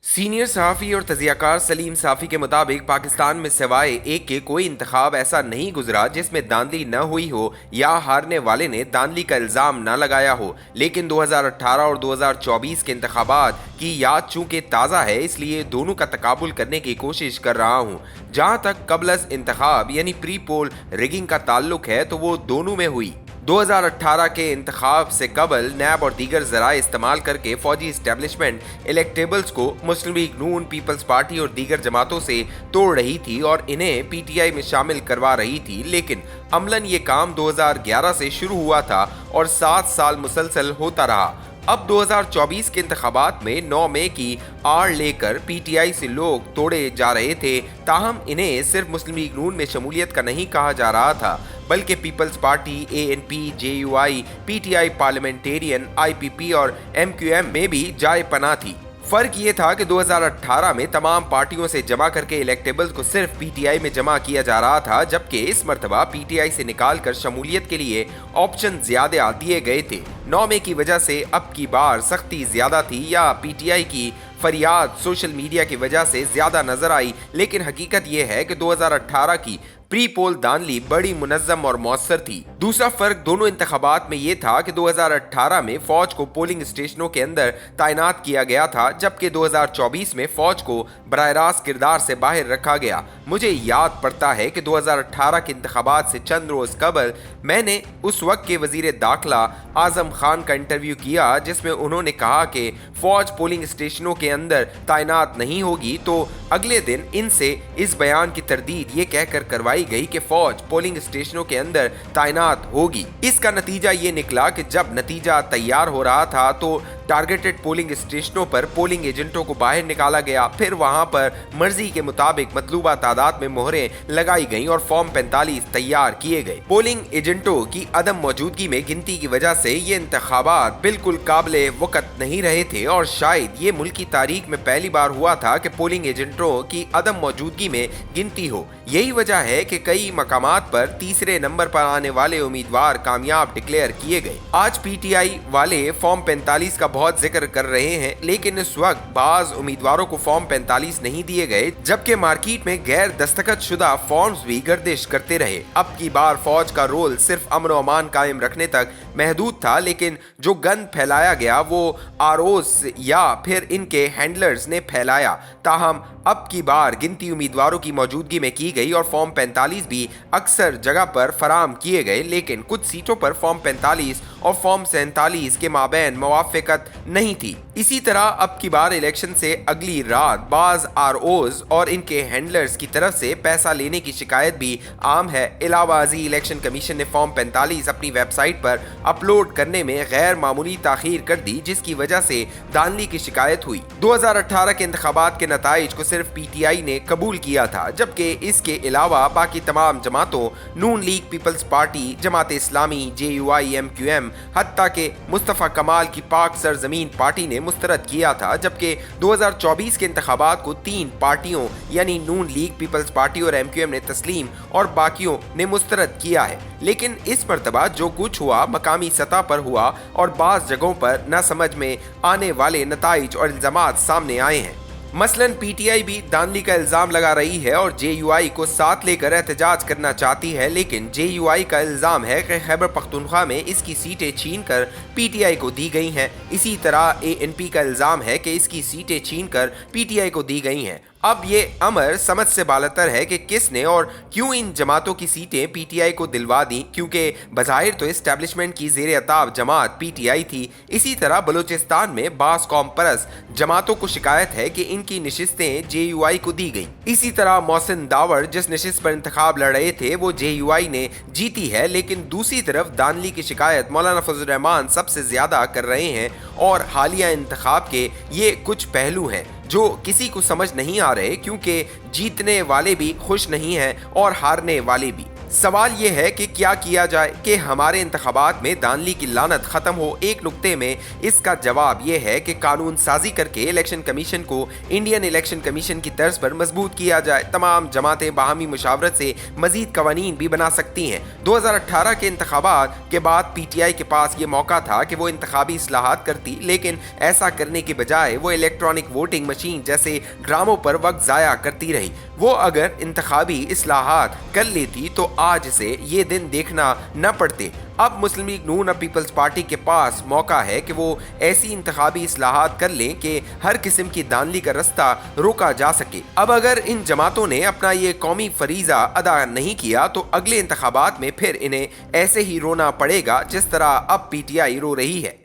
Senior सहाफ़ी और तज़ियाकार सलीम साफ़ी के मुताबिक पाकिस्तान में सिवाय एक के कोई इंतखाब ऐसा नहीं गुजरा जिसमें धांधली न हुई हो या हारने वाले ने धांधली का इल्ज़ाम न लगाया हो। लेकिन 2018 और 2024 के इंतखाबात की याद चूंकि ताज़ा है, इसलिए दोनों का तकाबुल करने की कोशिश कर रहा हूँ। जहाँ तक कबलस इंतखाब यानी प्री पोल रिगिंग का ताल्लुक है तो वो दोनों में हुई। 2018 के इंतखाब से कबल नैब और दीगर ज़राए इस्तेमाल करके फौजी इस्टेब्लिशमेंट इलेक्टेबल्स को मुस्लिम लीग नून, पीपल्स पार्टी और दीगर जमातों से तोड़ रही थी और इन्हें पीटीआई में शामिल करवा रही थी। लेकिन अमलन ये काम 2011 से शुरू हुआ था और 7 साल मुसलसल होता रहा। अब 2024 के इंतखाबात में 9 मई की आड़ लेकर पीटीआई से लोग तोड़े जा रहे थे। ताहम इन्हें सिर्फ मुस्लिम लीग नून में शमूलियत का नहीं कहा जा रहा था, बल्कि peoples party, ANP, JUI, PTI parliamentarian, IPP और एमक्यूएम में भी जाए पनाह थी। फर्क ये था कि 2018 में तमाम पार्टियों से जमा करके इलेक्टेबल्स को सिर्फ पीटीआई में जमा किया जा रहा था, जबकि इस मर्तबा पीटीआई से निकालकर शमूलियत के लिए ऑप्शन ज्यादा दिए गए थे। 9 मई की वजह से अब की बार सख्ती ज्यादा थी या पीटीआई की फरियाद सोशल मीडिया की वजह से ज्यादा नजर आई। लेकिन हकीकत यह है कि 2018 की प्री पोल धांधली बड़ी मुनज़्ज़म और मौसर थी। दूसरा फर्क दोनों इंतखाबात में ये था कि 2018 में फौज को पोलिंग स्टेशनों के अंदर तैनात किया गया था, जबकि 2024 में फौज को बराह रास्त किरदार से बाहर रखा गया। मुझे याद पड़ता है कि 2018 के इंतखाबात से चंद रोज कबल मैंने उस वक्त के वजीर दाखिला आजम खान का इंटरव्यू किया, जिसमें उन्होंने कहा कि फौज पोलिंग स्टेशनों के अंदर तैनात नहीं होगी। तो अगले दिन इनसे इस बयान की तरदीद ये कहकर करवाई गई कि फौज पोलिंग स्टेशनों के अंदर तैनात होगी। इसका नतीजा ये निकला कि जब नतीजा तैयार हो रहा था तो टारगेटेड पोलिंग स्टेशनों पर पोलिंग एजेंटों को बाहर निकाला गया। फिर वहां पर मर्जी के मुताबिक मतलूबा तादाद में मोहरें लगाई गईं और फॉर्म 45 तैयार किए गए। पोलिंग एजेंटों की अदम मौजूदगी में गिनती की वजह से ये इंतखाबात बिल्कुल काबिले वक़्त नहीं रहे थे और शायद ये मुल्क की तारीख में पहली बार हुआ था कि पोलिंग एजेंटों की अदम मौजूदगी में गिनती हो। यही वजह है कि कई मकामात पर तीसरे नंबर पर आने वाले उम्मीदवार कामयाब डिक्लेयर किए गए। आज पीटीआई वाले फॉर्म 45 का बहुत जिक्र कर रहे हैं, लेकिन इस वक्त बाज उम्मीदवारों को फॉर्म 45 नहीं दिए गए, जबकि मार्केट में गैर दस्तखत शुदा फॉर्म्स भी गर्दिश करते रहे। अब की बार फौज का रोल सिर्फ अमन और अमान कायम रखने तक महदूद था, लेकिन जो गंद फैलाया गया वो आरओस या फिर इनके हैंडलर्स ने फैलाया। ताहम अब की बार गिनती उम्मीदवारों की मौजूदगी में की गई और फॉर्म 45 भी अक्सर जगह पर फराम किए गए, लेकिन कुछ सीटों पर फॉर्म 45 और फॉर्म 47 के माबैन मुवाफिकत नहीं थी। इसी तरह अब की बार इलेक्शन से अगली रात बाज आरओज और इनके हैंडलर्स की तरफ से पैसा लेने की शिकायत भी आम है। इलाहाबादी इलेक्शन कमीशन ने फॉर्म 45 अपनी वेबसाइट पर अपलोड करने में गैर मामूली ताखीर कर दी, जिसकी वजह से धांधली की शिकायत हुई। 2018 के इंतखाबात के नताइज को सिर्फ पीटीआई ने कबूल किया था, जबकि इसके अलावा बाकी तमाम जमातों नून league, peoples party, Jamaat Islami, JUI, MQM, हत्ता के मुस्तफा कमाल की पाक सरजमीन पार्टी ने मुस्तरद किया था। जबकि 2024 के इंतखाबात को 3 पार्टियों यानी नून लीग, पीपल्स पार्टी और एमक्यूएम ने तस्लीम और बाकियों ने मुस्तरद किया है। लेकिन इस मर्तबा जो कुछ हुआ मकामी सतह पर हुआ और बाज़ जगहों पर न समझ में आने वाले नताइज और इल्जामात सामने आए हैं। मसलन पीटीआई भी धांधली का इल्जाम लगा रही है और जेयूआई को साथ लेकर एहतजाज करना चाहती है, लेकिन जेयूआई का इल्जाम है कि खैबर पख्तूनख्वा में इसकी सीटें छीनकर पीटीआई को दी गई हैं। इसी तरह एएनपी का इल्जाम है कि इसकी सीटें छीनकर पीटीआई को दी गई हैं। अब ये अमर समझ से बालतर है कि किसने और क्यों इन जमातों की सीटें पीटीआई को दिलवा दी, क्योंकि बज़ाहिर तो एस्टेब्लिशमेंट की ज़ेर अताब जमात पीटीआई थी। इसी तरह बलूचिस्तान में बास कौम परस्त जमातों को शिकायत है कि इनकी नशिस्तें जेयूआई को दी गई। इसी तरह मोहसिन दावर जिस नशिस्त पर इंतखाब लड़ रहे थे वो जेयूआई ने जीती है, लेकिन दूसरी तरफ धांधली की शिकायत मौलाना फजल रहमान सबसे ज्यादा कर रहे हैं। और हालिया इंतखाब के ये कुछ पहलू हैं जो किसी को समझ नहीं आ रहे, क्योंकि जीतने वाले भी खुश नहीं हैं और हारने वाले भी। सवाल ये है कि क्या किया जाए कि हमारे इंतखाबात में धांधली की लानत खत्म हो। एक नुक्ते में इसका जवाब ये है कि कानून साजी करके इलेक्शन कमीशन को इंडियन इलेक्शन कमीशन की तर्ज पर मजबूत किया जाए। तमाम जमातें बाहमी मुशावरत से मजीद कवानीन भी बना सकती हैं। 2018 के इंतखाबात के बाद PTI के पास ये मौका था कि वो इंतखाबी इस्लाहात करती, लेकिन ऐसा करने के बजाय वो इलेक्ट्रॉनिक वोटिंग मशीन जैसे ड्रामों पर वक्त ज़ाया करती रही। वो अगर इंतखाबी इस्लाहात कर लेती तो आज से ये दिन देखना न पड़ते। अब मुस्लिम लीग नून और पीपल्स पार्टी के पास मौका है कि वो ऐसी इंतखाबी इस्लाहात कर लें कि हर किस्म की धांधली का रास्ता रोका जा सके। अब अगर इन जमातों ने अपना ये कौमी फरीजा अदा नहीं किया तो अगले इंतखाबात में फिर इन्हें ऐसे ही रोना पड़ेगा जिस तरह अब PTI रो रही है।